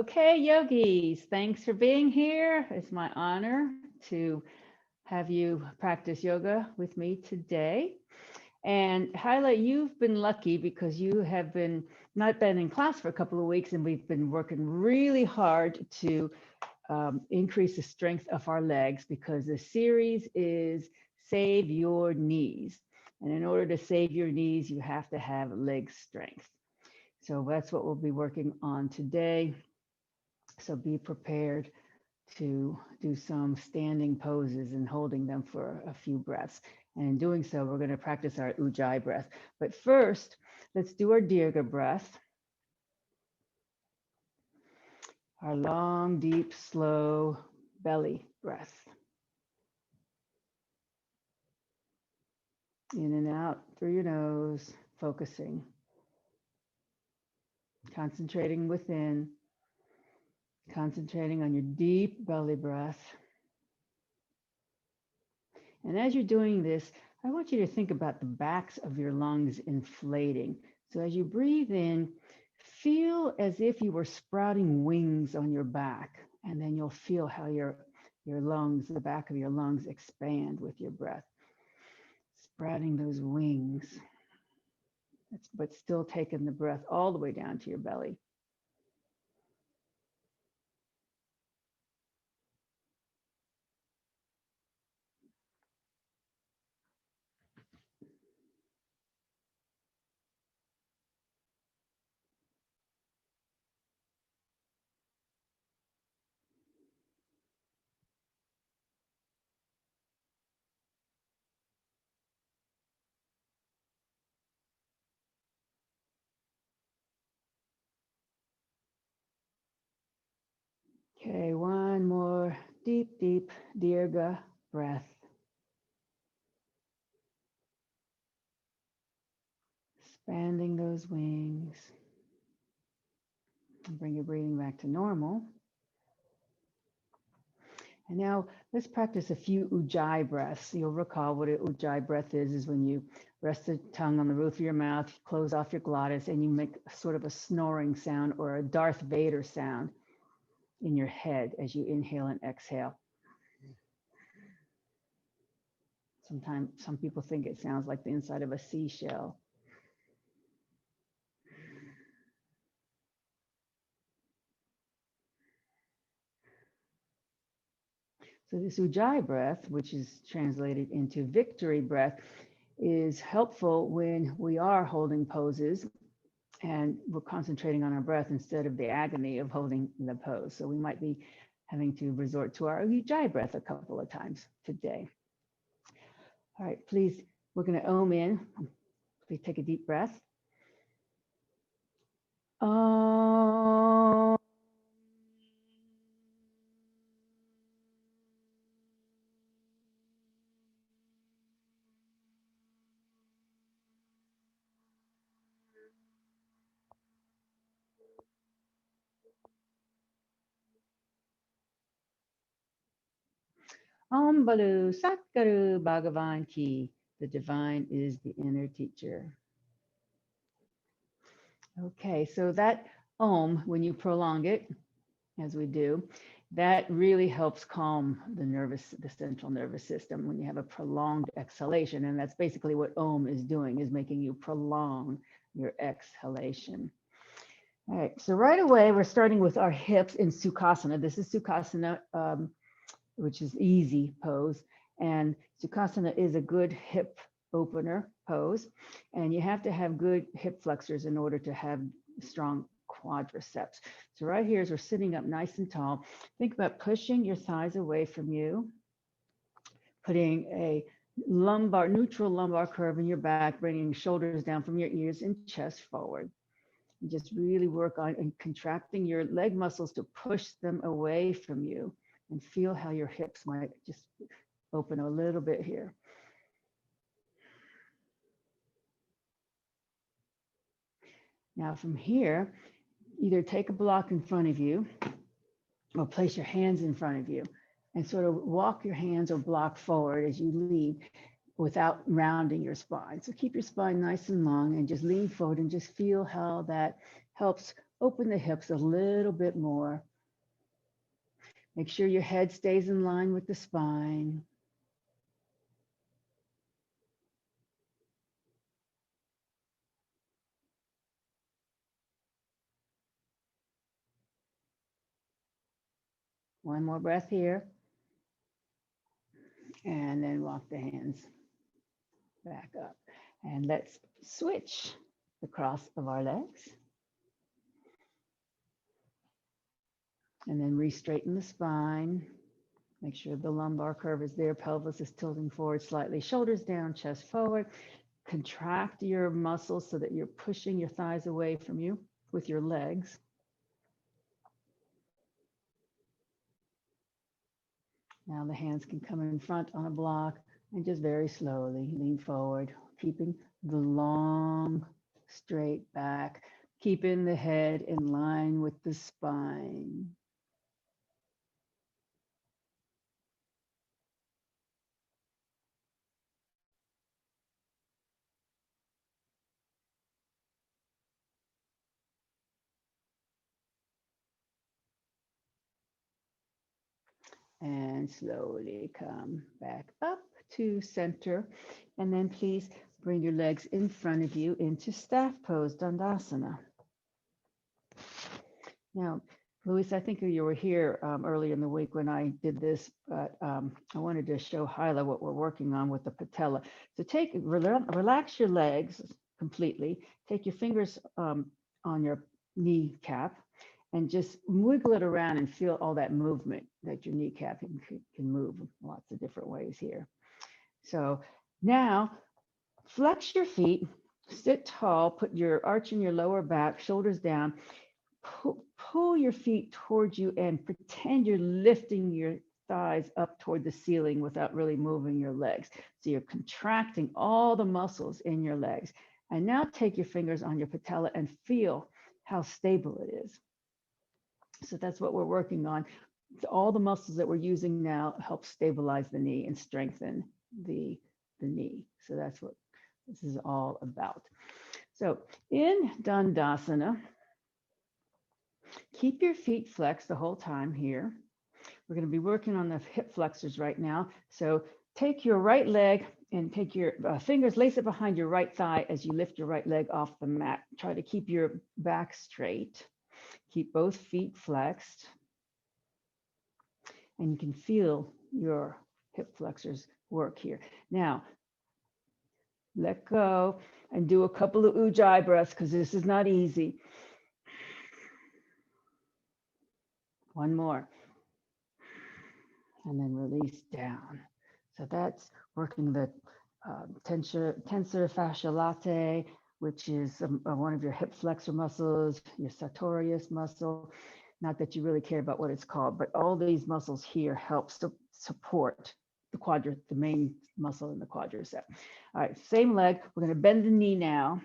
Okay, yogis, thanks for being here. It's my honor to have you practice yoga with me today. And highlight, you've been lucky because you have been not been in class for a couple of weeks, and we've been working really hard to increase the strength of our legs because the series is Save Your Knees. And in order to save your knees, you have to have leg strength. So that's what we'll be working on today. So be prepared to do some standing poses and holding them for a few breaths. And in doing so, we're going to practice our Ujjayi breath. But first, let's do our Dirga breath, our long, deep, slow belly breath. In and out through your nose, focusing, concentrating within, concentrating on your deep belly breath. And as you're doing this, I want you to think about the backs of your lungs inflating. So as you breathe in, feel as if you were sprouting wings on your back, and then you'll feel how your lungs, the back of your lungs expand with your breath, sprouting those wings, but still taking the breath all the way down to your belly. Okay, one more deep, deep Dirga breath. Expanding those wings. And bring your breathing back to normal. And now let's practice a few Ujjayi breaths. You'll recall what an Ujjayi breath is when you rest the tongue on the roof of your mouth, close off your glottis, and you make sort of a snoring sound or a Darth Vader sound in your head as you inhale and exhale. Sometimes some people think it sounds like the inside of a seashell. So this Ujjayi breath, which is translated into victory breath, is helpful when we are holding poses and we're concentrating on our breath instead of the agony of holding the pose. So we might be having to resort to our Ujjayi breath a couple of times today. All right, please, we're going to Om in. Please take a deep breath. Om. Om Balu Satguru Bhagavan Ki. The divine is the inner teacher. Okay, so that Om, when you prolong it, as we do, that really helps calm the central nervous system when you have a prolonged exhalation. And that's basically what Om is doing, is making you prolong your exhalation. All right, so right away, we're starting with our hips in Sukhasana. This is Sukhasana, which is easy pose. And Sukhasana is a good hip opener pose. And you have to have good hip flexors in order to have strong quadriceps. So right here, as we're sitting up nice and tall, think about pushing your thighs away from you, putting a neutral lumbar curve in your back, bringing shoulders down from your ears and chest forward. And just really work on contracting your leg muscles to push them away from you, and feel how your hips might just open a little bit here. Now from here, either take a block in front of you or place your hands in front of you and sort of walk your hands or block forward as you lean without rounding your spine. So keep your spine nice and long and just lean forward and just feel how that helps open the hips a little bit more. Make sure your head stays in line with the spine. One more breath here. And then walk the hands back up. And let's switch the cross of our legs. And then re-straighten the spine. Make sure the lumbar curve is there. Pelvis is tilting forward slightly. Shoulders down, chest forward. Contract your muscles so that you're pushing your thighs away from you with your legs. Now the hands can come in front on a block and just very slowly lean forward, keeping the long, straight back, keeping the head in line with the spine. And slowly come back up to center. And then please bring your legs in front of you into staff pose, Dandasana. Now, Luis, I think you were here earlier in the week when I did this, but I wanted to show Hyla what we're working on with the patella. So relax your legs completely. Take your fingers on your kneecap and just wiggle it around and feel all that movement that your kneecap can move lots of different ways here. So now flex your feet, sit tall, put your arch in your lower back, shoulders down, pull your feet towards you and pretend you're lifting your thighs up toward the ceiling without really moving your legs. So you're contracting all the muscles in your legs. And now take your fingers on your patella and feel how stable it is. So that's what we're working on. All the muscles that we're using now help stabilize the knee and strengthen the knee. So that's what this is all about. So in Dandasana, keep your feet flexed the whole time here. We're going to be working on the hip flexors right now. So take your right leg and take your fingers, lace it behind your right thigh as you lift your right leg off the mat. Try to keep your back straight. Keep both feet flexed. And you can feel your hip flexors work here. Now, let go and do a couple of Ujjayi breaths because this is not easy. One more. And then release down. So that's working the tensor fasciae latae, which is one of your hip flexor muscles, your sartorius muscle. Not that you really care about what it's called, but all these muscles here help support the main muscle in the quadricep. All right, same leg. We're going to bend the knee now.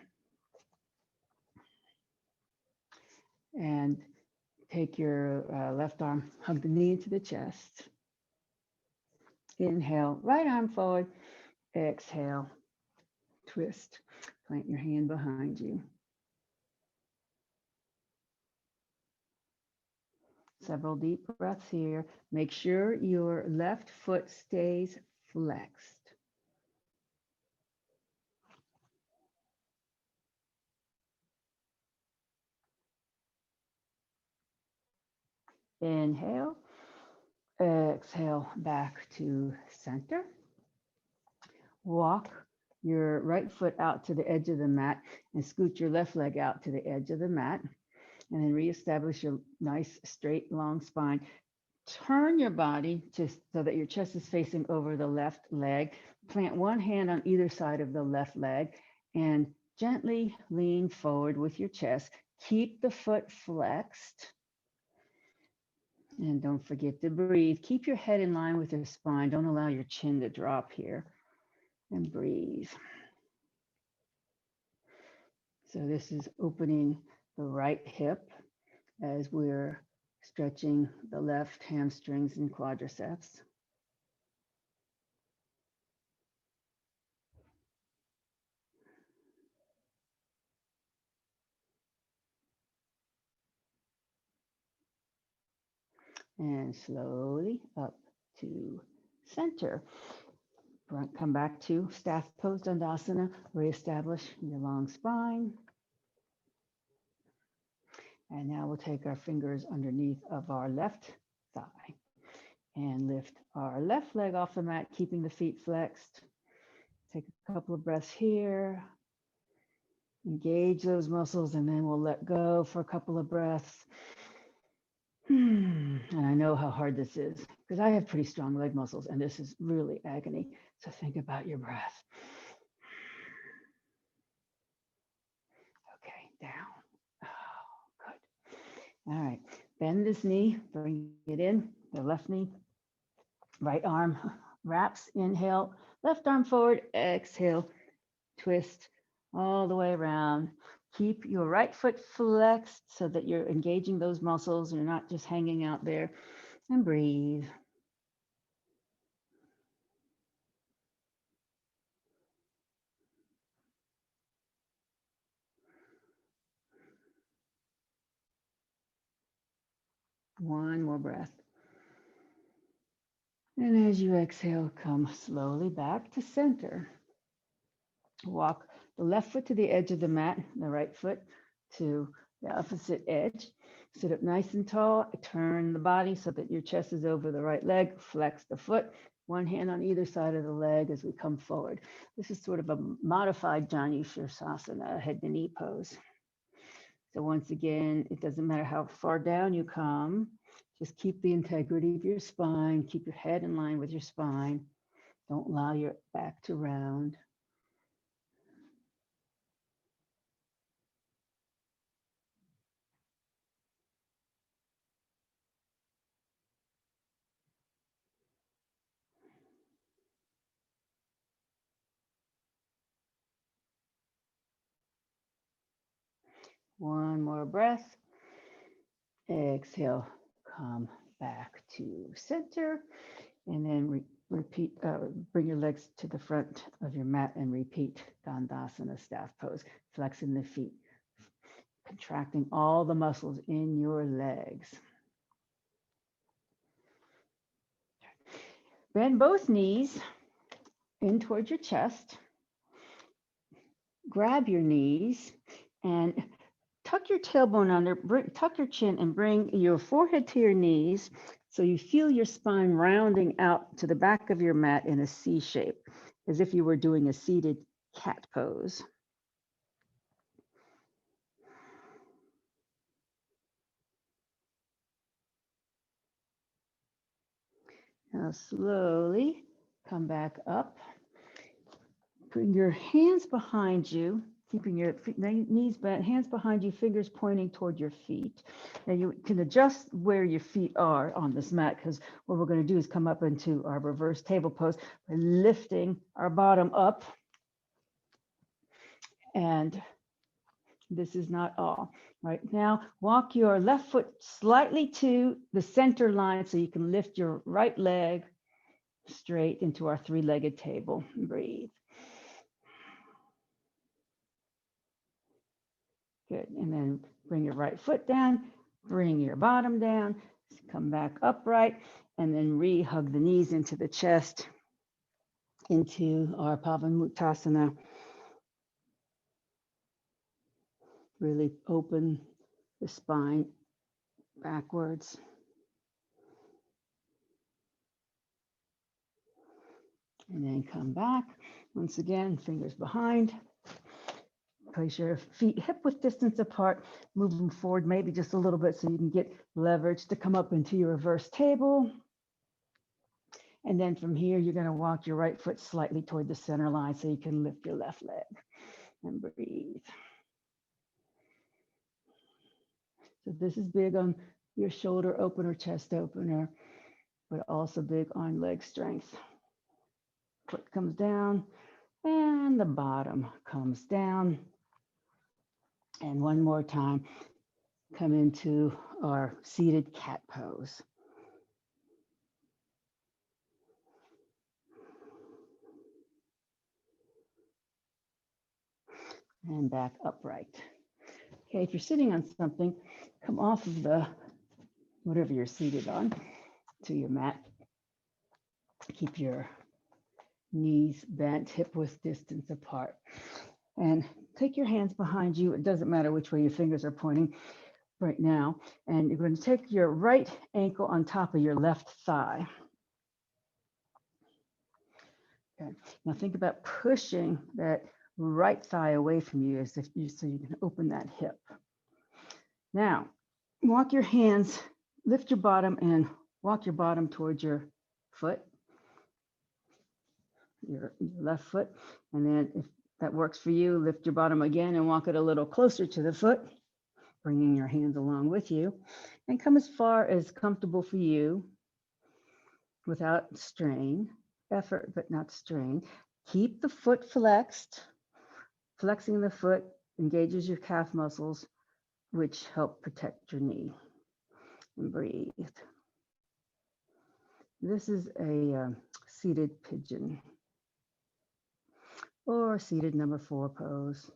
And take your left arm, hug the knee into the chest. Inhale, right arm forward. Exhale, twist. Plant your hand behind you. Several deep breaths here. Make sure your left foot stays flexed. Inhale, exhale back to center. Walk your right foot out to the edge of the mat and scoot your left leg out to the edge of the mat. And then reestablish your nice straight long spine. Turn your body so that your chest is facing over the left leg. Plant one hand on either side of the left leg and gently lean forward with your chest. Keep the foot flexed. And don't forget to breathe. Keep your head in line with your spine. Don't allow your chin to drop here. And breathe. So this is opening the right hip as we're stretching the left hamstrings and quadriceps. and slowly up to center. Come back to staff pose Dandasana, reestablish your long spine. And now we'll take our fingers underneath of our left thigh and lift our left leg off the mat, keeping the feet flexed. Take a couple of breaths here. Engage those muscles, and then we'll let go for a couple of breaths. And I know how hard this is because I have pretty strong leg muscles, and this is really agony. So think about your breath. Okay, down. Oh, good. All right, bend this knee, bring it in, the left knee. Right arm wraps, inhale, left arm forward, exhale, twist all the way around. Keep your right foot flexed so that you're engaging those muscles. You're not just hanging out there, and breathe. One more breath. And as you exhale, come slowly back to center. Walk the left foot to the edge of the mat, the right foot to the opposite edge. Sit up nice and tall, turn the body so that your chest is over the right leg, flex the foot, one hand on either side of the leg as we come forward. This is sort of a modified Janu Sirsasana, head to knee pose. So once again, it doesn't matter how far down you come, just keep the integrity of your spine, keep your head in line with your spine. Don't allow your back to round. One more breath. Exhale, come back to center, and then repeat, bring your legs to the front of your mat and repeat Dandasana staff pose, flexing the feet, contracting all the muscles in your legs. Bend both knees in towards your chest. Grab your knees and tuck your tailbone under, tuck your chin and bring your forehead to your knees so you feel your spine rounding out to the back of your mat in a C shape, as if you were doing a seated cat pose. Now slowly come back up. Bring your hands behind you, keeping your knees bent, hands behind you, fingers pointing toward your feet. Now you can adjust where your feet are on this mat, because what we're going to do is come up into our reverse table pose by lifting our bottom up. And this is not all. Right now, walk your left foot slightly to the center line so you can lift your right leg straight into our three-legged table. Breathe. Good. And then bring your right foot down, bring your bottom down, come back upright, and then re-hug the knees into the chest, into our Pavanmuktasana. Really open the spine backwards. And then come back. Once again, fingers behind. Place your feet hip width distance apart, move them forward maybe just a little bit so you can get leverage to come up into your reverse table. And then from here, you're going to walk your right foot slightly toward the center line so you can lift your left leg and breathe. So this is big on your shoulder opener, chest opener, but also big on leg strength. Foot comes down and the bottom comes down. And one more time, come into our seated cat pose. And back upright. Okay, if you're sitting on something, come off of the whatever you're seated on, to your mat. Keep your knees bent, hip width distance apart. And take your hands behind you. It doesn't matter which way your fingers are pointing right now. And you're going to take your right ankle on top of your left thigh. Okay. Now think about pushing that right thigh away from you as if you, so you can open that hip. Now, walk your hands, lift your bottom and walk your bottom towards your foot, your left foot. And then if that works for you, lift your bottom again and walk it a little closer to the foot, bringing your hands along with you, and come as far as comfortable for you without strain, effort, but not strain. Keep the foot flexed. Flexing the foot engages your calf muscles, which help protect your knee. And breathe. This is a seated pigeon or seated number 4 pose.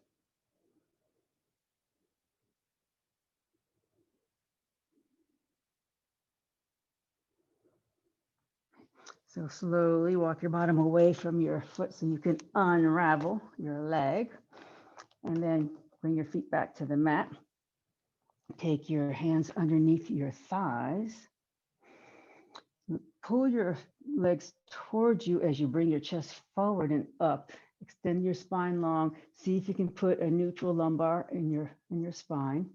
So slowly walk your bottom away from your foot so you can unravel your leg, and then bring your feet back to the mat. Take your hands underneath your thighs. Pull your legs towards you as you bring your chest forward and up. Extend your spine long. See if you can put a neutral lumbar in your spine.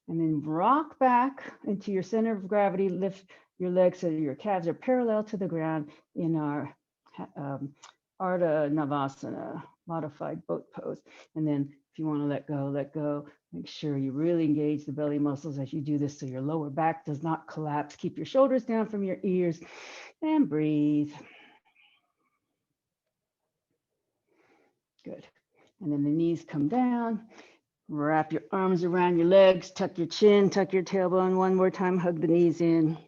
And then rock back into your center of gravity. Lift your legs so your calves are parallel to the ground in our Ardha Navasana, modified boat pose. And then if you want to let go, let go. Make sure you really engage the belly muscles as you do this so your lower back does not collapse. Keep your shoulders down from your ears and breathe. Good. And then the knees come down. Wrap your arms around your legs, tuck your chin, tuck your tailbone. One more time, hug the knees in.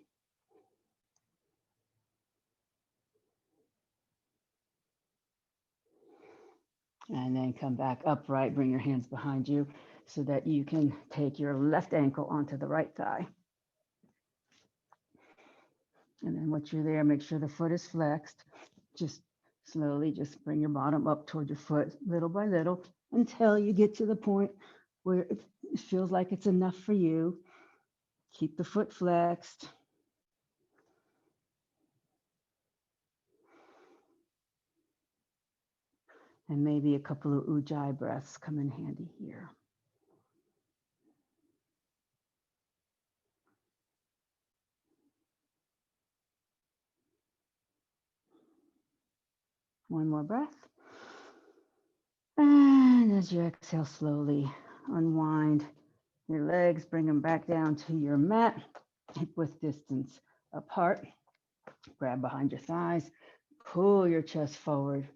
And then come back upright, bring your hands behind you so that you can take your left ankle onto the right thigh. And then once you're there, make sure the foot is flexed. Just slowly, just bring your bottom up toward your foot little by little until you get to the point where it feels like it's enough for you. Keep the foot flexed. And maybe a couple of Ujjayi breaths come in handy here. One more breath. And as you exhale, slowly unwind your legs, bring them back down to your mat, hip width distance apart. Grab behind your thighs, pull your chest forward.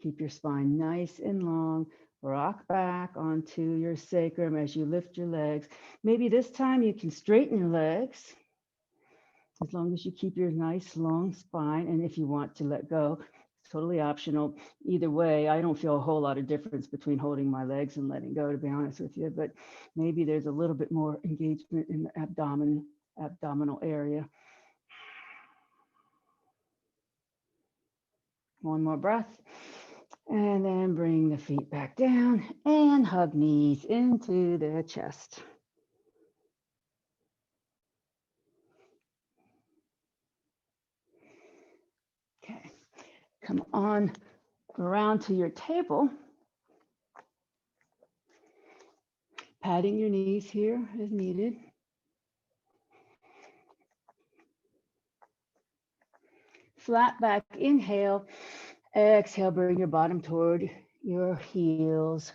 Keep your spine nice and long. Rock back onto your sacrum as you lift your legs. Maybe this time you can straighten your legs as long as you keep your nice long spine. And if you want to let go, it's totally optional. Either way, I don't feel a whole lot of difference between holding my legs and letting go, to be honest with you, but maybe there's a little bit more engagement in the abdominal area. One more breath. And then bring the feet back down and hug knees into the chest. Okay, come on around to your table. Patting your knees here as needed. Flat back, inhale. Exhale, bring your bottom toward your heels.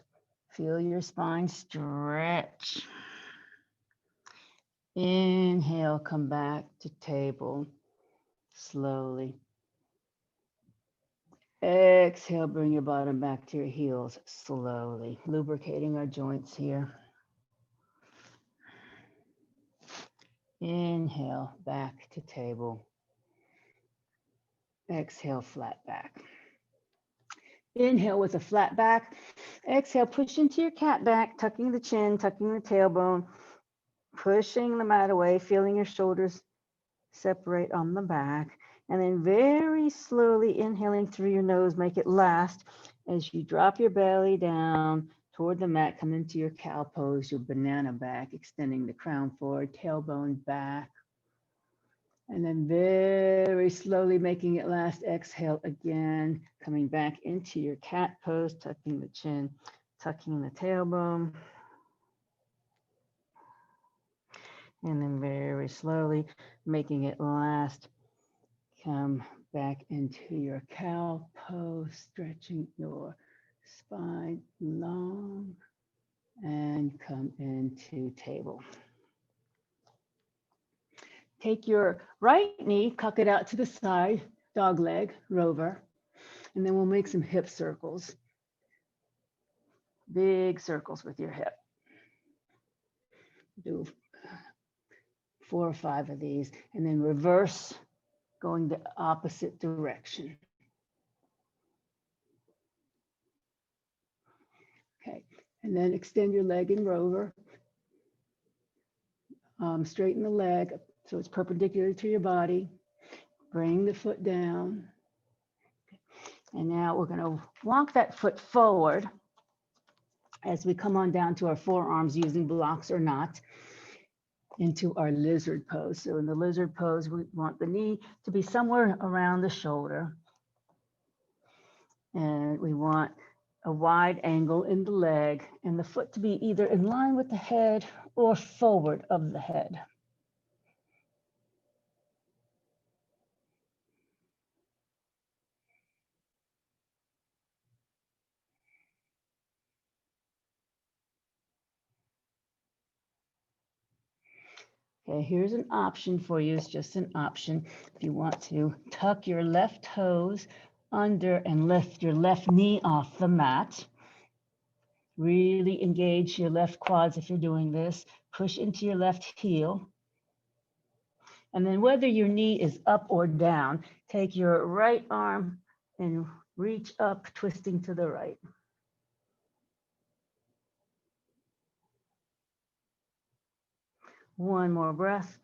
Feel your spine stretch. Inhale, come back to table slowly. Exhale, bring your bottom back to your heels slowly, lubricating our joints here. Inhale, back to table. Exhale, flat back. Inhale with a flat back. Exhale, push into your cat back, tucking the chin, tucking the tailbone. pushing the mat away, feeling your shoulders separate on the back, and then very slowly inhaling through your nose, make it last as you drop your belly down toward the mat, come into your cow pose, your banana back, extending the crown forward, tailbone back. And then very slowly making it last, exhale again, coming back into your cat pose, tucking the chin, tucking the tailbone. And then very slowly making it last, come back into your cow pose, stretching your spine long, and come into table. Take your right knee, cuck it out to the side, dog leg, rover, and then we'll make some hip circles. Big circles with your hip. Do 4 or 5 of these, and then reverse, going the opposite direction. Okay, and then extend your leg in rover. Straighten the leg so it's perpendicular to your body. Bring the foot down. And now we're going to walk that foot forward as we come on down to our forearms using blocks or not into our lizard pose. So in the lizard pose, we want the knee to be somewhere around the shoulder. And we want a wide angle in the leg and the foot to be either in line with the head or forward of the head. Okay, here's an option for you. It's just an option. If you want to tuck your left toes under and lift your left knee off the mat. Really engage your left quads if you're doing this. Push into your left heel. And then whether your knee is up or down, take your right arm and reach up, twisting to the right. One more breath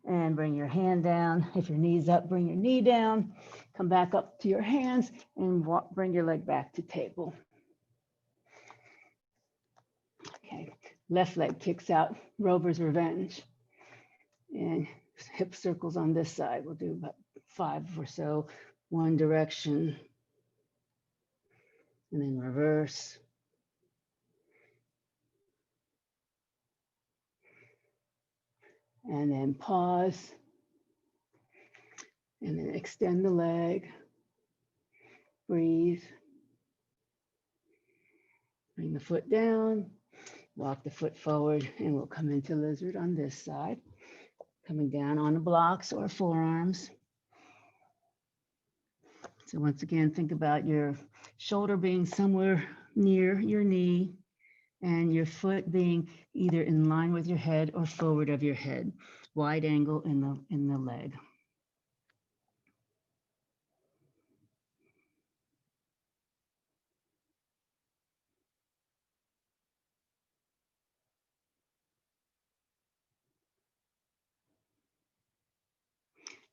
and bring your hand down. If your knee's up, bring your knee down. Come back up to your hands and bring your leg back to table. Okay, left leg kicks out, Rover's Revenge. And hip circles on this side. We'll do about 5 or so, one direction. And then reverse. And then pause. And then extend the leg. Breathe. Bring the foot down. Walk the foot forward, and we'll come into lizard on this side. Coming down on the blocks or forearms. So once again, think about your shoulder being somewhere near your knee and your foot being either in line with your head or forward of your head. Wide angle in the leg.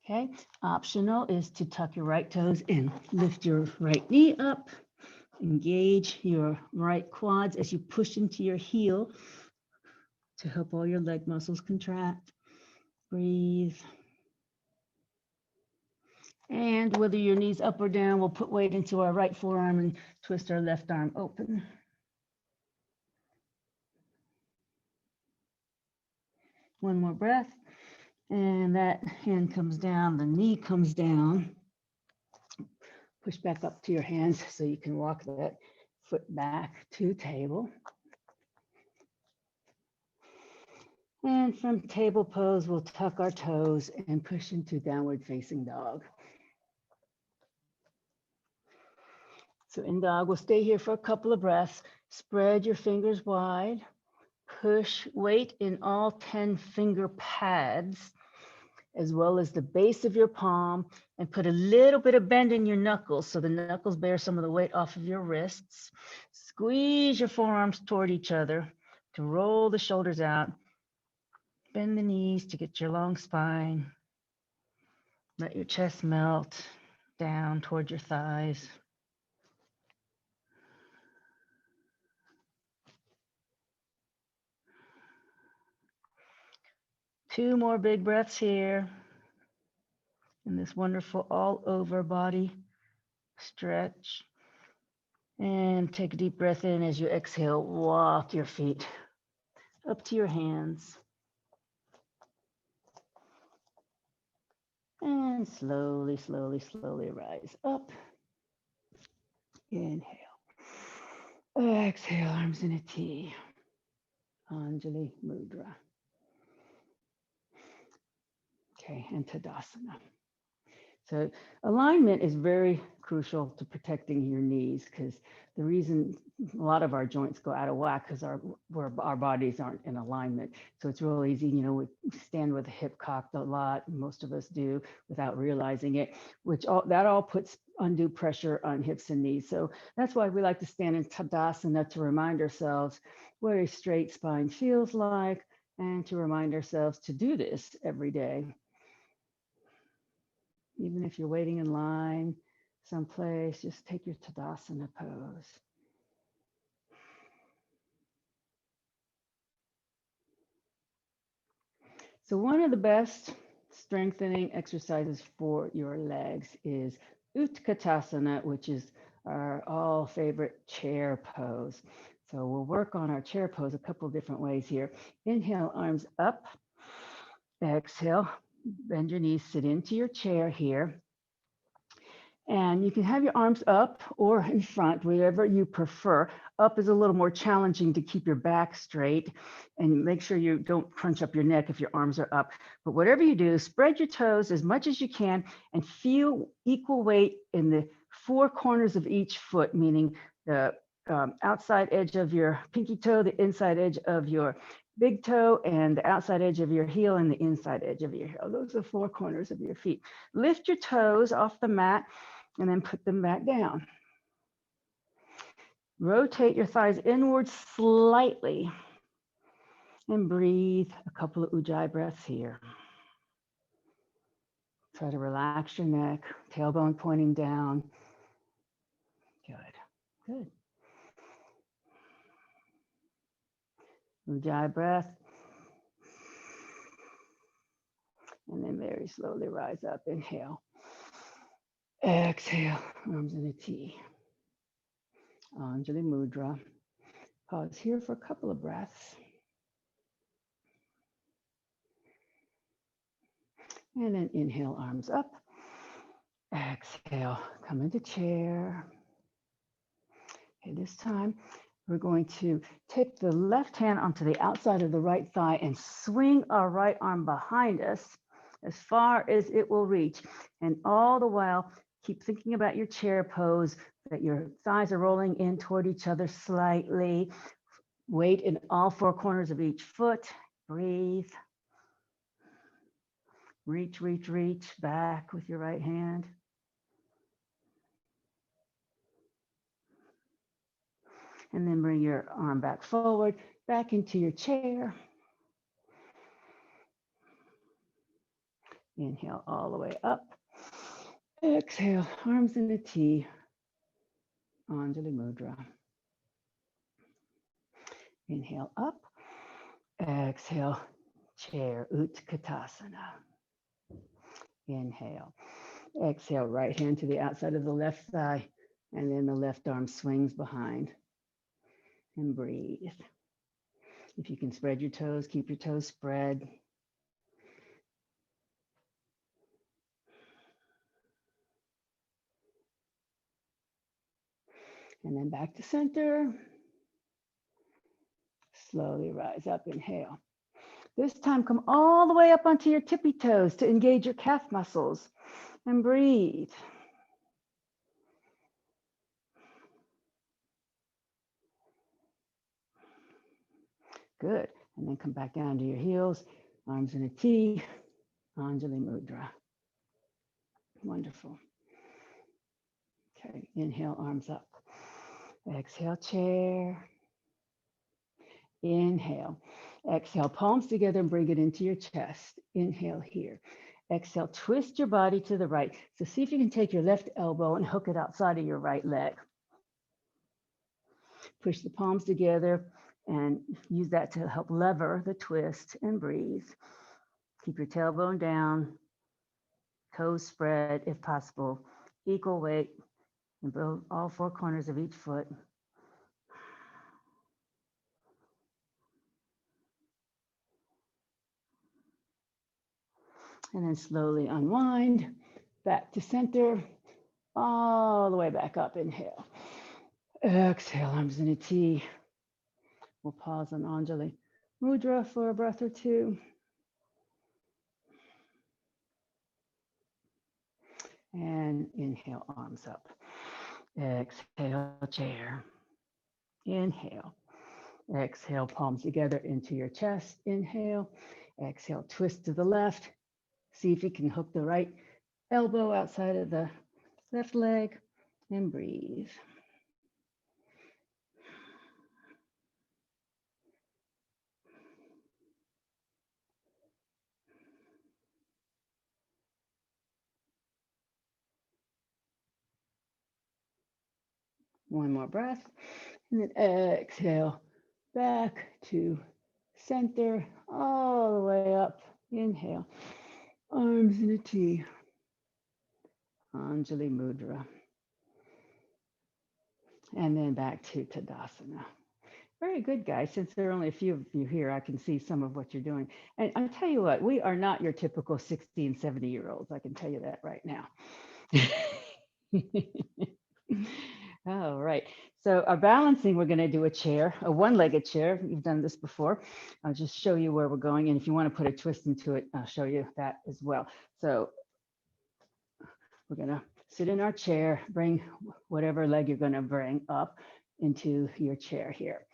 Okay, optional is to tuck your right toes in, lift your right knee up, engage your right quads as you push into your heel to help all your leg muscles contract. Breathe. And whether your knee's up or down, we'll put weight into our right forearm and twist our left arm open. One more breath. And that hand comes down, the knee comes down. Push back up to your hands so you can walk that foot back to table. And from table pose, we'll tuck our toes and push into downward facing dog. So in dog, we'll stay here for a couple of breaths. Spread your fingers wide. Push weight in all 10 finger pads, as well as the base of your palm, and put a little bit of bend in your knuckles so the knuckles bear some of the weight off of your wrists. Squeeze your forearms toward each other to roll the shoulders out. Bend the knees to get your long spine. Let your chest melt down toward your thighs. Two more big breaths here in this wonderful all over body stretch. And take a deep breath in as you exhale, walk your feet up to your hands. And slowly, slowly, slowly rise up. Inhale. Exhale, arms in a T. Anjali Mudra. Okay, and Tadasana. So alignment is very crucial to protecting your knees, because the reason a lot of our joints go out of whack because our bodies aren't in alignment. So it's real easy, we stand with the hip cocked a lot, most of us do without realizing it, that all puts undue pressure on hips and knees. So that's why we like to stand in Tadasana, to remind ourselves what a straight spine feels like, and to remind ourselves to do this every day. Even if you're waiting in line someplace, just take your Tadasana pose. So one of the best strengthening exercises for your legs is Utkatasana, which is our all favorite chair pose. So we'll work on our chair pose a couple of different ways here. Inhale, arms up. Exhale, bend your knees, sit into your chair here. And you can have your arms up or in front, whatever you prefer. Up is a little more challenging to keep your back straight, and make sure you don't crunch up your neck if your arms are up. But whatever you do, spread your toes as much as you can and feel equal weight in the four corners of each foot, meaning the outside edge of your pinky toe, the inside edge of your big toe, and the outside edge of your heel and the inside edge of your heel. Those are the four corners of your feet. Lift your toes off the mat and then put them back down. Rotate your thighs inward slightly and breathe a couple of Ujjayi breaths here. Try to relax your neck, tailbone pointing down. Good, good. Ujjayi breath. And then very slowly rise up. Inhale. Exhale, arms in a T. Anjali Mudra. Pause here for a couple of breaths. And then inhale, arms up. Exhale, come into chair. Okay, this time we're going to take the left hand onto the outside of the right thigh and swing our right arm behind us as far as it will reach. And all the while, keep thinking about your chair pose, that your thighs are rolling in toward each other slightly. Weight in all four corners of each foot. Breathe. Reach, reach, reach back with your right hand. And then bring your arm back forward, back into your chair. Inhale all the way up. Exhale, arms in a T. Anjali Mudra. Inhale up. Exhale, chair, Utkatasana. Inhale. Exhale, right hand to the outside of the left thigh, and then the left arm swings behind. And breathe. If you can spread your toes, keep your toes spread. And then back to center. Slowly rise up, inhale. This time, come all the way up onto your tippy toes to engage your calf muscles. And breathe. Good. And then come back down to your heels, arms in a T, Anjali Mudra. Wonderful. Okay, inhale, arms up. Exhale, chair. Inhale. Exhale, palms together and bring it into your chest. Inhale here. Exhale, twist your body to the right. So see if you can take your left elbow and hook it outside of your right leg. Push the palms together and use that to help lever the twist and breathe. Keep your tailbone down, toes spread if possible, equal weight in both all four corners of each foot. And then slowly unwind, back to center, all the way back up. Inhale. Exhale, arms in a T. We'll pause on Anjali Mudra for a breath or two. And inhale, arms up. Exhale, chair. Inhale. Exhale, palms together into your chest. Inhale. Exhale, twist to the left. See if you can hook the right elbow outside of the left leg and breathe. One more breath, and then exhale back to center, all the way up. Inhale, arms in a T, Anjali Mudra. And then back to Tadasana. Very good, guys. Since there are only a few of you here, I can see some of what you're doing. And I'll tell you what, we are not your typical 60 and 70-year-olds. I can tell you that right now. All right. So our balancing, we're going to do a chair, a one-legged chair. You've done this before. I'll just show you where we're going. And if you want to put a twist into it, I'll show you that as well. So we're going to sit in our chair, bring whatever leg you're going to bring up into your chair here.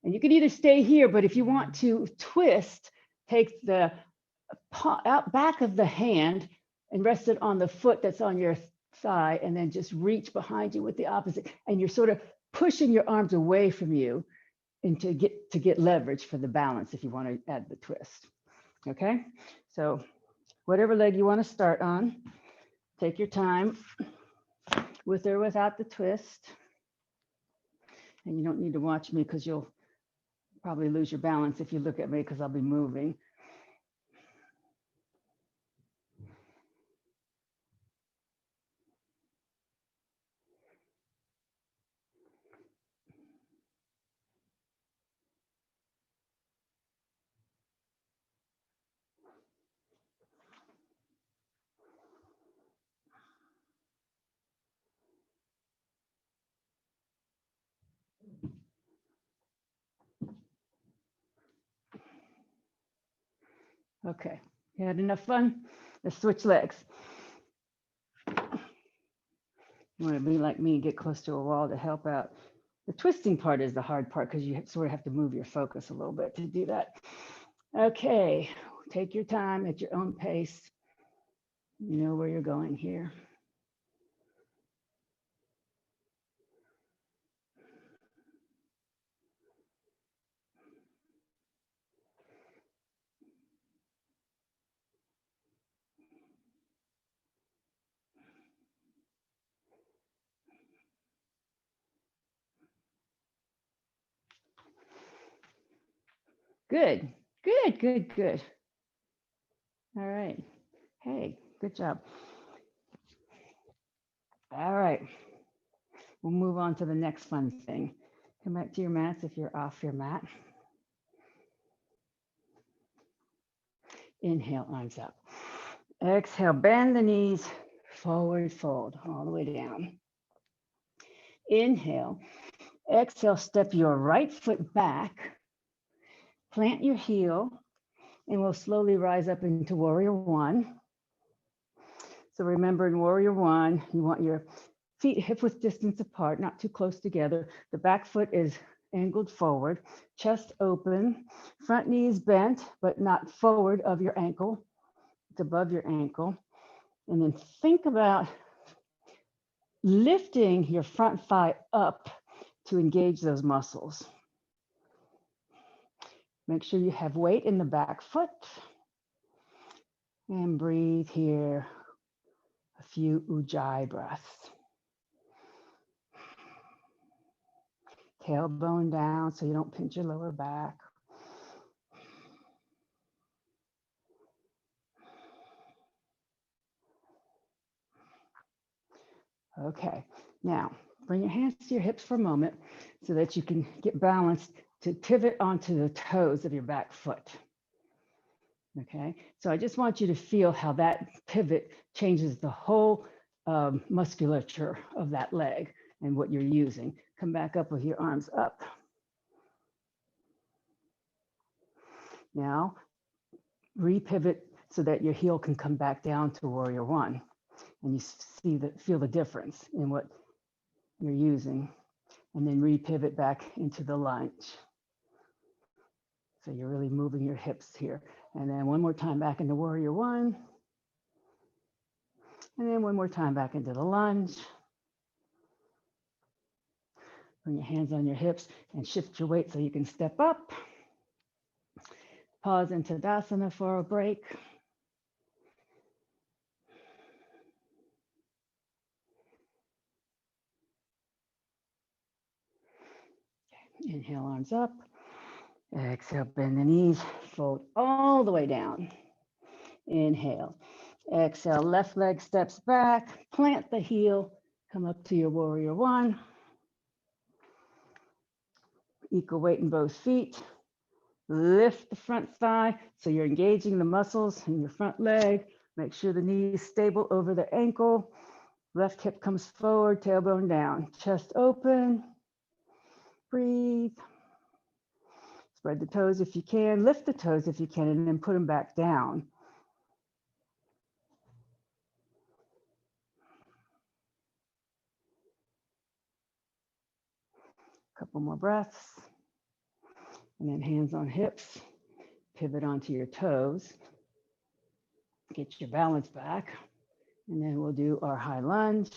And you can either stay here, but if you want to twist, take the out back of the hand and rest it on the foot that's on your thigh, and then just reach behind you with the opposite. And you're sort of pushing your arms away from you and to get leverage for the balance if you want to add the twist. Okay, so whatever leg you want to start on, take your time with or without the twist. And you don't need to watch me because you'll probably lose your balance if you look at me because I'll be moving. Okay, you had enough fun? Let's switch legs. You want to be like me and get close to a wall to help out. The twisting part is the hard part because you sort of have to move your focus a little bit to do that. Okay, take your time at your own pace. You know where you're going here. Good, good, good, good. All right. Hey, good job. All right. We'll move on to the next fun thing. Come back to your mats if you're off your mat. Inhale, arms up. Exhale, bend the knees, forward fold, all the way down. Inhale. Exhale, step your right foot back, plant your heel, and we'll slowly rise up into warrior one. So remember, in warrior one, you want your feet hip width distance apart, not too close together. The back foot is angled forward, chest open, front knee is bent, but not forward of your ankle. It's above your ankle. And then think about lifting your front thigh up to engage those muscles. Make sure you have weight in the back foot. And breathe here. A few Ujjayi breaths. Tailbone down so you don't pinch your lower back. Okay, now bring your hands to your hips for a moment so that you can get balanced to pivot onto the toes of your back foot. Okay, so I just want you to feel how that pivot changes the whole musculature of that leg and what you're using. Come back up with your arms up. Now, repivot so that your heel can come back down to warrior one. And you feel the difference in what you're using. And then repivot back into the lunge. So you're really moving your hips here. And then one more time back into warrior one. And then one more time back into the lunge. Bring your hands on your hips and shift your weight so you can step up. Pause into Tadasana for a break. Inhale, arms up. Exhale, bend the knees, fold all the way down. Inhale. Exhale, left leg steps back, plant the heel, come up to your warrior one. Equal weight in both feet. Lift the front thigh so you're engaging the muscles in your front leg. Make sure the knee is stable over the ankle. Left hip comes forward, tailbone down. Chest open. Breathe. Spread the toes if you can. Lift the toes if you can, and then put them back down. Couple more breaths. And then hands on hips. Pivot onto your toes. Get your balance back. And then we'll do our high lunge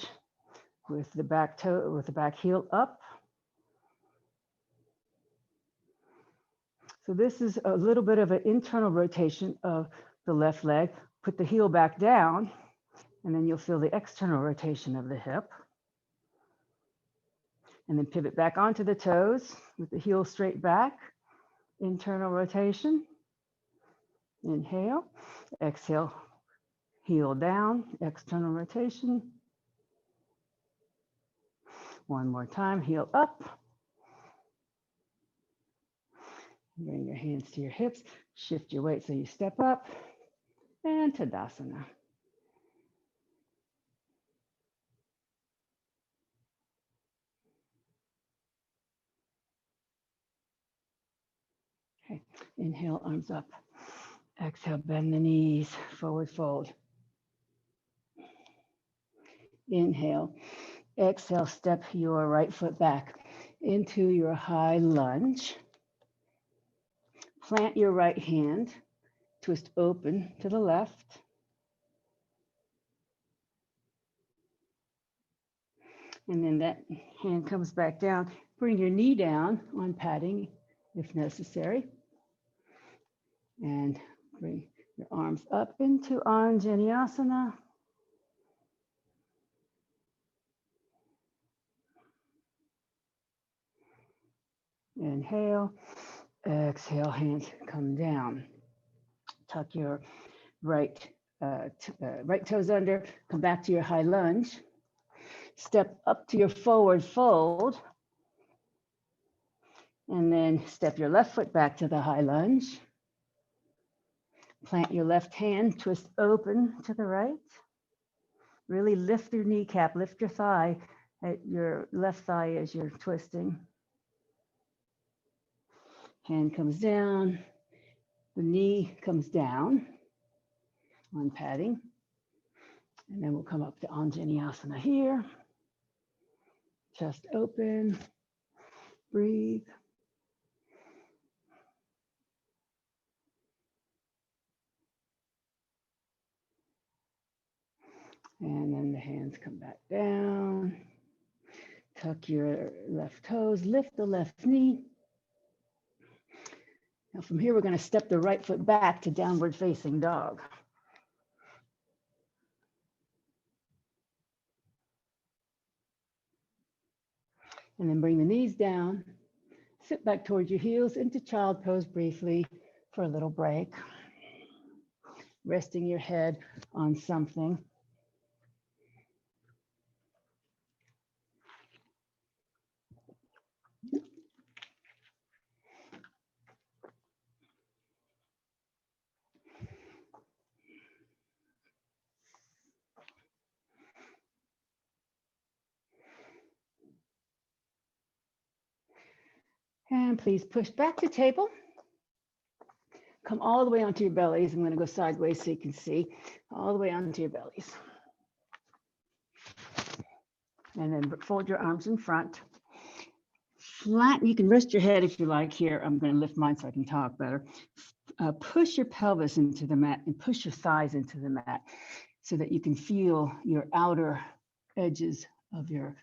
with the back toe, with the back heel up. So this is a little bit of an internal rotation of the left leg. Put the heel back down, and then you'll feel the external rotation of the hip. And then pivot back onto the toes with the heel straight back. Internal rotation. Inhale. Exhale. Heel down. External rotation. One more time. Heel up. Bring your hands to your hips. Shift your weight so you step up. And Tadasana. Okay. Inhale, arms up. Exhale, bend the knees, forward fold. Inhale. Exhale, step your right foot back into your high lunge. Plant your right hand, twist open to the left. And then that hand comes back down. Bring your knee down on padding if necessary. And bring your arms up into Anjaneyasana. Inhale, exhale, hands come down. Tuck your right toes under, come back to your high lunge. Step up to your forward fold. And then step your left foot back to the high lunge. Plant your left hand, twist open to the right. Really lift your kneecap, lift your thigh at your left thigh as you're twisting. Hand comes down, the knee comes down on padding. And then we'll come up to Anjaneyasana here. Chest open, breathe. And then the hands come back down. Tuck your left toes, lift the left knee. Now from here, we're going to step the right foot back to downward facing dog. And then bring the knees down, sit back towards your heels into child pose briefly for a little break. Resting your head on something. And please push back to table. Come all the way onto your bellies. I'm going to go sideways so you can see. All the way onto your bellies. And then fold your arms in front. Flatten, you can rest your head if you like here. I'm going to lift mine so I can talk better. Push your pelvis into the mat and push your thighs into the mat so that you can feel your outer edges of your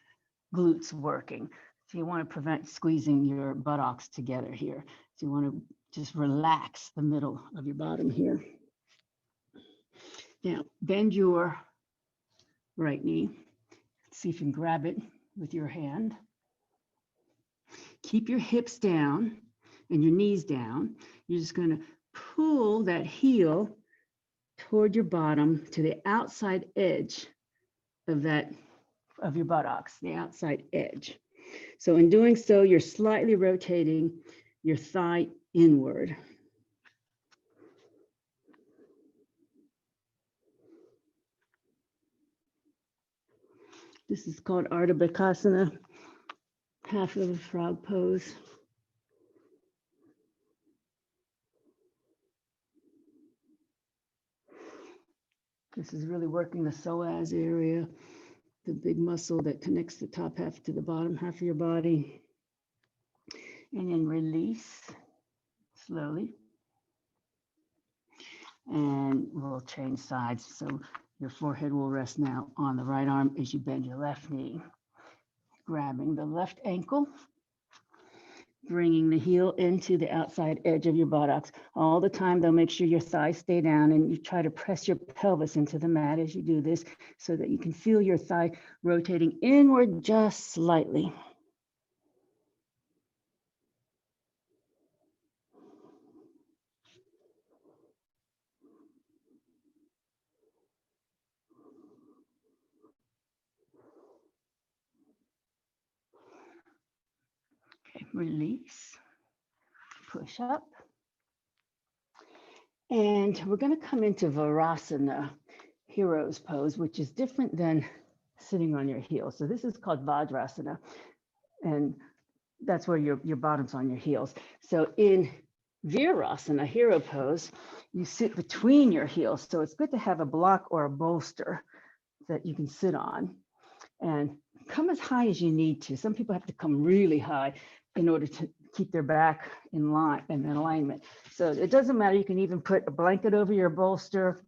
glutes working. So you want to prevent squeezing your buttocks together here. So you want to just relax the middle of your bottom here. Now, bend your right knee. See if you can grab it with your hand. Keep your hips down and your knees down. You're just going to pull that heel toward your bottom to the outside edge of your buttocks, the outside edge. So in doing so, you're slightly rotating your thigh inward. This is called Ardha Bakasana, half of a frog pose. This is really working the psoas area, the big muscle that connects the top half to the bottom half of your body. And then release slowly. And we'll change sides. So your forehead will rest now on the right arm as you bend your left knee. Grabbing the left ankle, bringing the heel into the outside edge of your buttocks. All the time, though, make sure your thighs stay down and you try to press your pelvis into the mat as you do this so that you can feel your thigh rotating inward just slightly. Okay, release, push up. And we're going to come into Virasana, hero's pose, which is different than sitting on your heels. So this is called Vajrasana, and that's where your bottom's on your heels. So in Virasana, hero pose, you sit between your heels. So it's good to have a block or a bolster that you can sit on and come as high as you need to. Some people have to come really high in order to keep their back in line and in alignment. So it doesn't matter. You can even put a blanket over your bolster.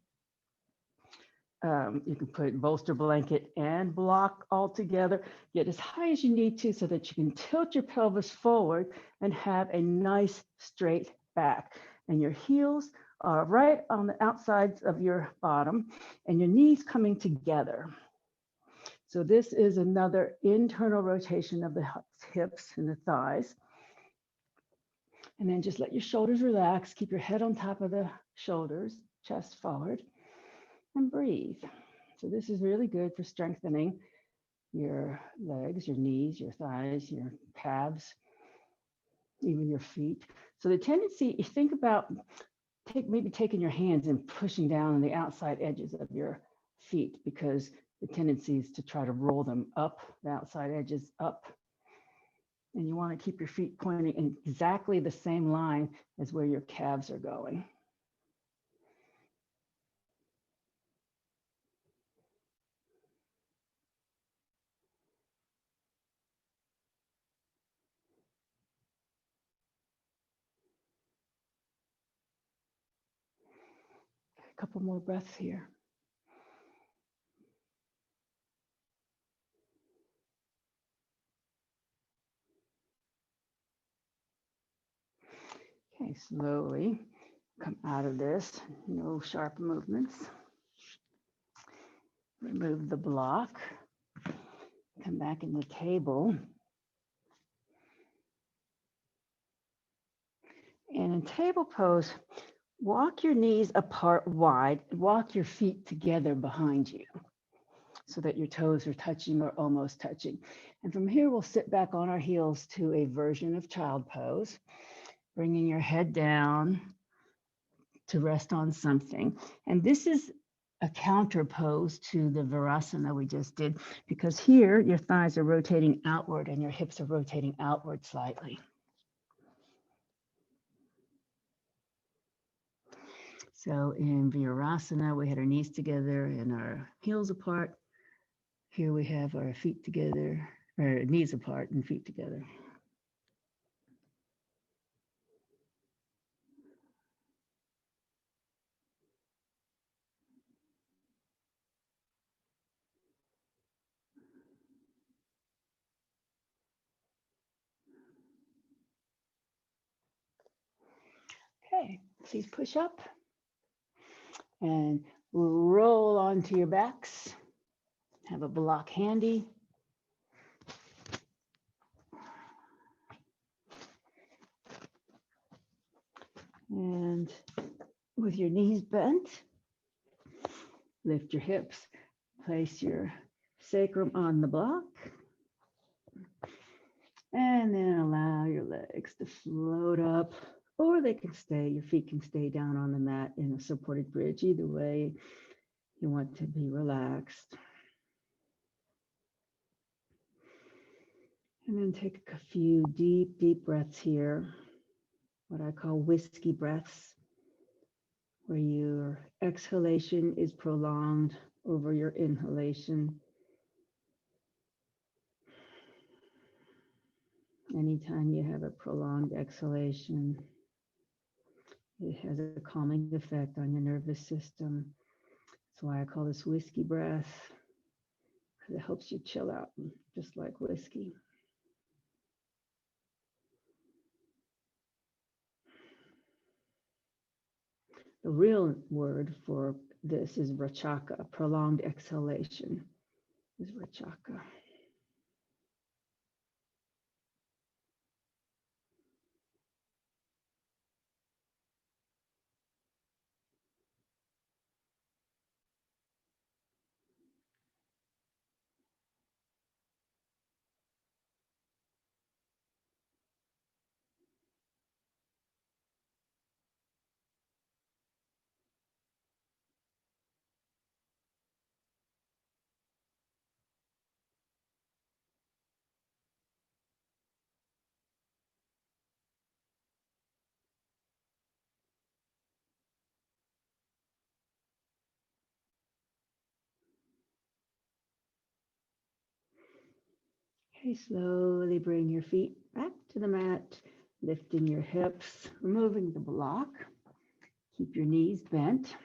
You can put bolster, blanket, and block all together. Get as high as you need to so that you can tilt your pelvis forward and have a nice straight back. And your heels are right on the outsides of your bottom and your knees coming together. So this is another internal rotation of the hips and the thighs. And then just let your shoulders relax. Keep your head on top of the shoulders, chest forward, and breathe. So this is really good for strengthening your legs, your knees, your thighs, your calves, even your feet. So the tendency, you think about maybe taking your hands and pushing down on the outside edges of your feet, because the tendency is to try to roll them up, the outside edges up. And you want to keep your feet pointing in exactly the same line as where your calves are going. A couple more breaths here. Okay, slowly come out of this. No sharp movements. Remove the block. Come back in the table. And in table pose, walk your knees apart wide, walk your feet together behind you so that your toes are touching or almost touching. And from here, we'll sit back on our heels to a version of child pose, bringing your head down to rest on something. And this is a counter pose to the Virasana we just did, because here your thighs are rotating outward and your hips are rotating outward slightly. So in Virasana, we had our knees together and our heels apart. Here we have our feet together, or knees apart and feet together. Okay, please push up and roll onto your backs. Have a block handy. And with your knees bent, lift your hips, place your sacrum on the block, and then allow your legs to float up, or they can stay, your feet can stay down on the mat in a supported bridge. Either way, you want to be relaxed. And then take a few deep, deep breaths here, what I call whiskey breaths, where your exhalation is prolonged over your inhalation. Anytime you have a prolonged exhalation, it has a calming effect on your nervous system. That's why I call this whiskey breath, because it helps you chill out, just like whiskey. The real word for this is Vrachaka, prolonged exhalation is Vrachaka. Okay, slowly bring your feet back to the mat, lifting your hips, removing the block. Keep your knees bent.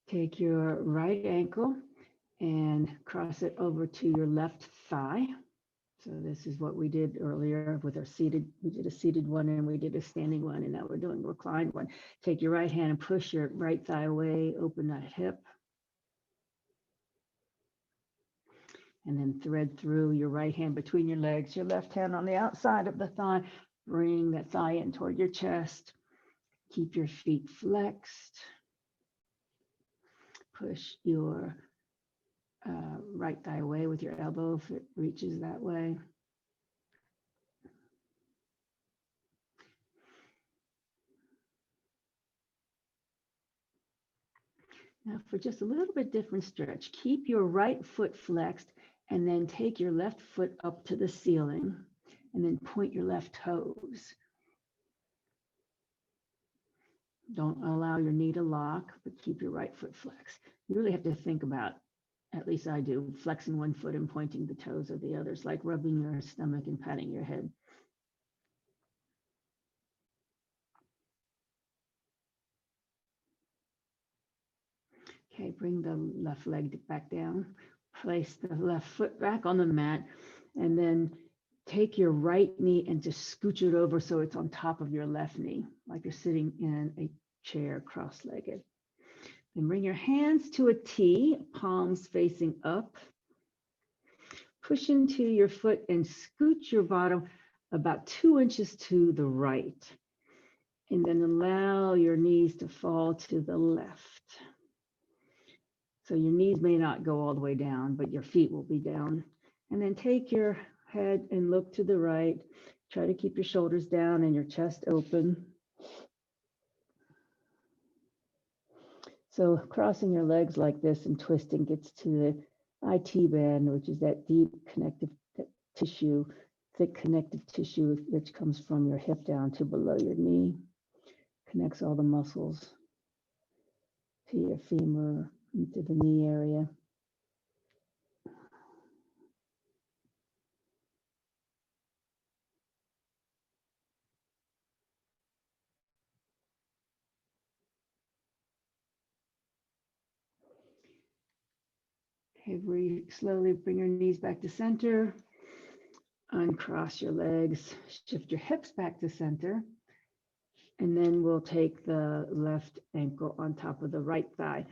Take your right ankle and cross it over to your left thigh. So this is what we did earlier with our seated, we did a seated one and we did a standing one, and now we're doing a reclined one. Take your right hand and push your right thigh away, open that hip. And then thread through your right hand between your legs, your left hand on the outside of the thigh. Bring that thigh in toward your chest. Keep your feet flexed. Push your right thigh away with your elbow if it reaches that way. Now for just a little bit different stretch, keep your right foot flexed and then take your left foot up to the ceiling and then point your left toes. Don't allow your knee to lock, but keep your right foot flexed. You really have to think about, at least I do, flexing one foot and pointing the toes of the others, like rubbing your stomach and patting your head. Okay, bring the left leg back down. Place the left foot back on the mat and then take your right knee and just scooch it over so it's on top of your left knee, like you're sitting in a chair cross-legged. Then bring your hands to a T, palms facing up. Push into your foot and scoot your bottom about 2 inches to the right. And then allow your knees to fall to the left. So your knees may not go all the way down, but your feet will be down. And then take your head and look to the right. Try to keep your shoulders down and your chest open. So crossing your legs like this and twisting gets to the IT band, which is that deep connective tissue, thick connective tissue, which comes from your hip down to below your knee. Connects all the muscles to your femur, into the knee area. Okay, slowly bring your knees back to center. Uncross your legs, shift your hips back to center. And then we'll take the left ankle on top of the right thigh.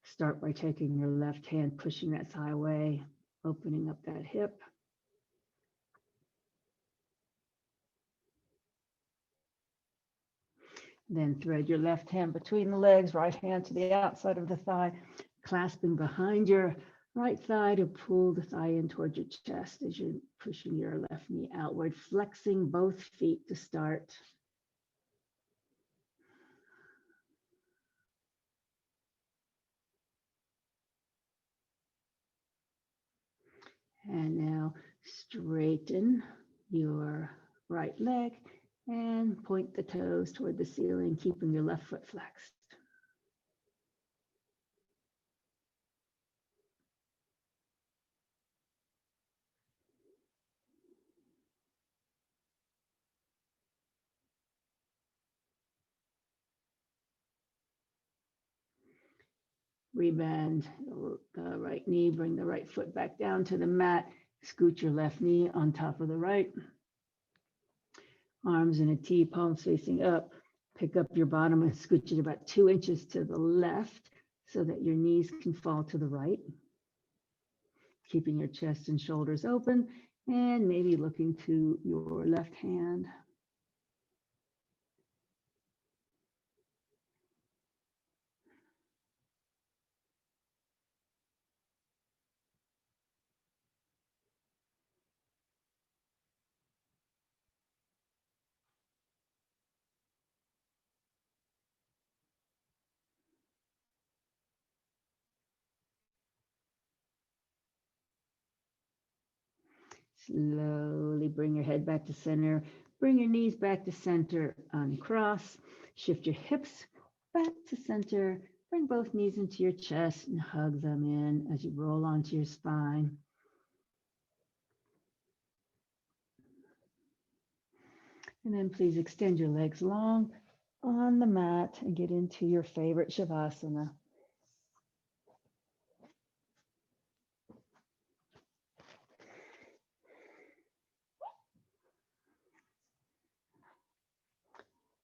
Start by taking your left hand, pushing that thigh away, opening up that hip. Then thread your left hand between the legs, right hand to the outside of the thigh, clasping behind your right thigh to pull the thigh in towards your chest as you're pushing your left knee outward, flexing both feet to start. And now straighten your right leg and point the toes toward the ceiling, keeping your left foot flexed. Rebend the right knee, bring the right foot back down to the mat, scoot your left knee on top of the right. Arms in a T, palms facing up. Pick up your bottom and scooch it about 2 inches to the left so that your knees can fall to the right. Keeping your chest and shoulders open and maybe looking to your left hand. Slowly bring your head back to center. Bring your knees back to center, uncross. Shift your hips back to center. Bring both knees into your chest and hug them in as you roll onto your spine. And then please extend your legs long on the mat and get into your favorite Shavasana.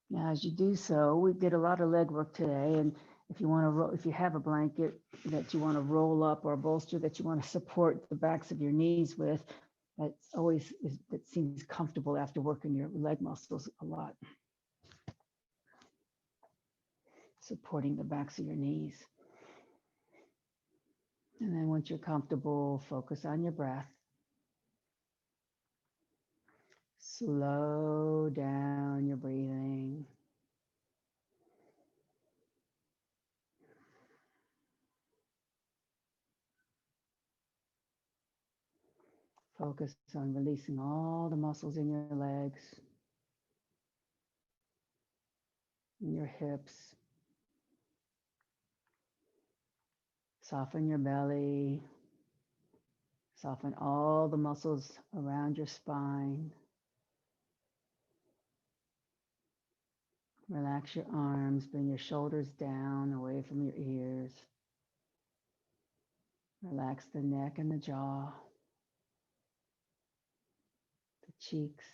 Now, as you do so, we did a lot of leg work today, and if you want to, if you have a blanket that you want to roll up or a bolster that you want to support the backs of your knees with, that seems comfortable after working your leg muscles a lot. Supporting the backs of your knees. And then once you're comfortable, focus on your breath. Slow down your breathing. Focus on releasing all the muscles in your legs, in your hips. Soften your belly. Soften all the muscles around your spine. Relax your arms, bring your shoulders down away from your ears. Relax the neck and the jaw, the cheeks,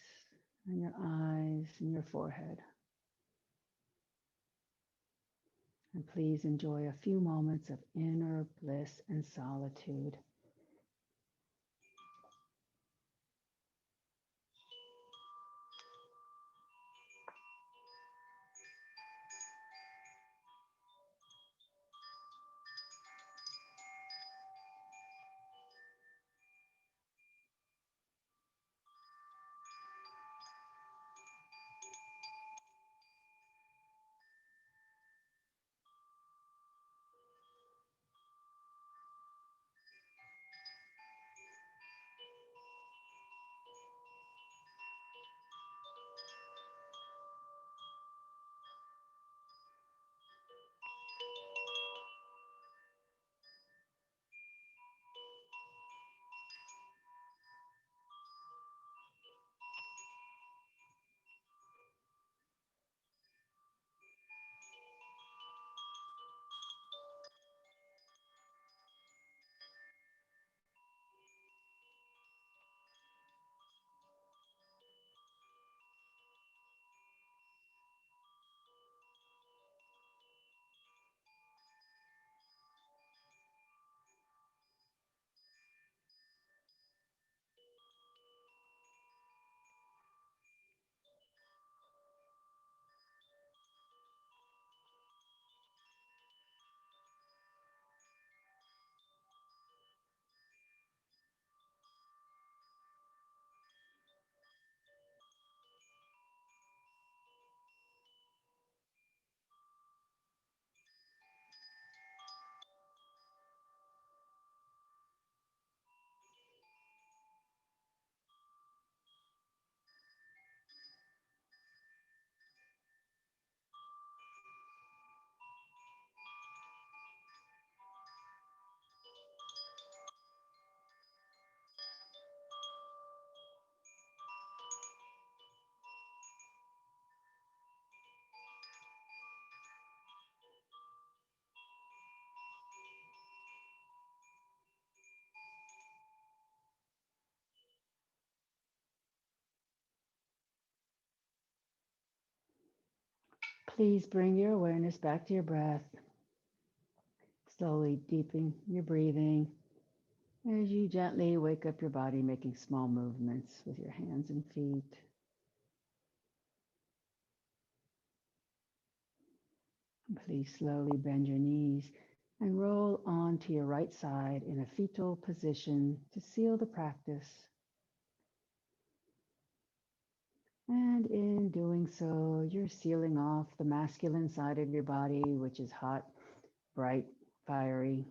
and your eyes, and your forehead. And please enjoy a few moments of inner bliss and solitude. Please bring your awareness back to your breath, slowly deepening your breathing as you gently wake up your body, making small movements with your hands and feet. Please slowly bend your knees and roll onto your right side in a fetal position to seal the practice. And in doing so, you're sealing off the masculine side of your body, which is hot, bright, fiery,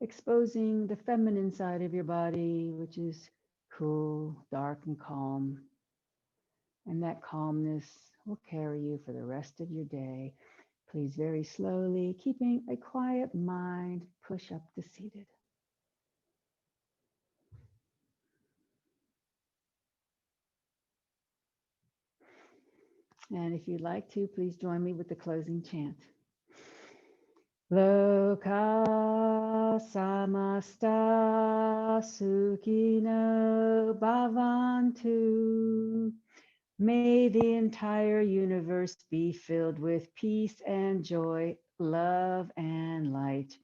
exposing the feminine side of your body, which is cool, dark, and calm. And that calmness will carry you for the rest of your day. Please, very slowly, keeping a quiet mind, push up to seated. And if you'd like to, please join me with the closing chant. Loka samasta sukhino bhavantu. May the entire universe be filled with peace and joy, love and light.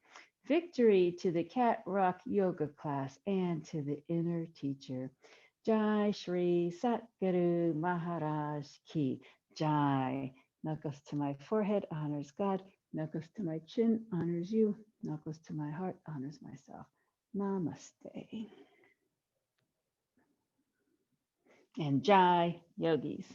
Victory to the Cat Rock Yoga class and to the inner teacher. Jai Shri Satguru Maharaj Ki Jai. Knuckles to my forehead honors God. Knuckles to my chin honors you. Knuckles to my heart honors myself. Namaste. And Jai Yogis.